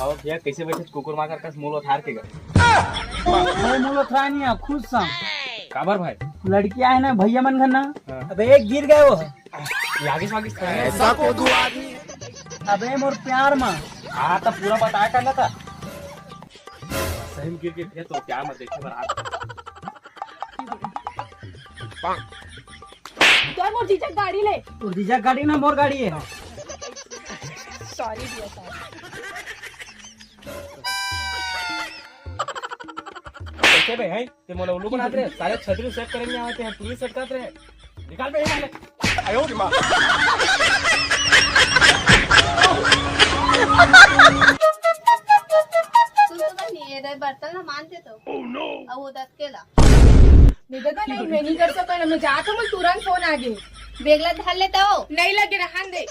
और भैया कैसे बैठे कुकुर मार कर मूल थार के गए मैं मुलो था नहीं खुद सा काबर भाई लड़की आए ना भैया मन घर ना। हाँ। अबे एक गिर गए वो। लागिस वागिस था ऐसा को दो आदमी अबे मोर प्यार माँ हाँ तब पूरा बताया करना था सही में गिर के भैया तो क्या मत देखे बरात तो मोर जीजा गाड़ी ले। तो जीजा गाड़ी ना मोर गाड़ी है। सॉरी भैया साहब। कैसे बे हैं ते मोला उल्लू बनाते रहे सारे छतरी सेट करेंगे आते हैं पुलिस सेट करते रहे निकाल बे माले आयो रे मां ये बर्तन ना मानते तो अब वो दस केला निगता नहीं मैं नहीं कर सकता मैं जाता हूँ तुरंत फोन आ गए बेगला धर लेता हो नहीं लगे रहन दे।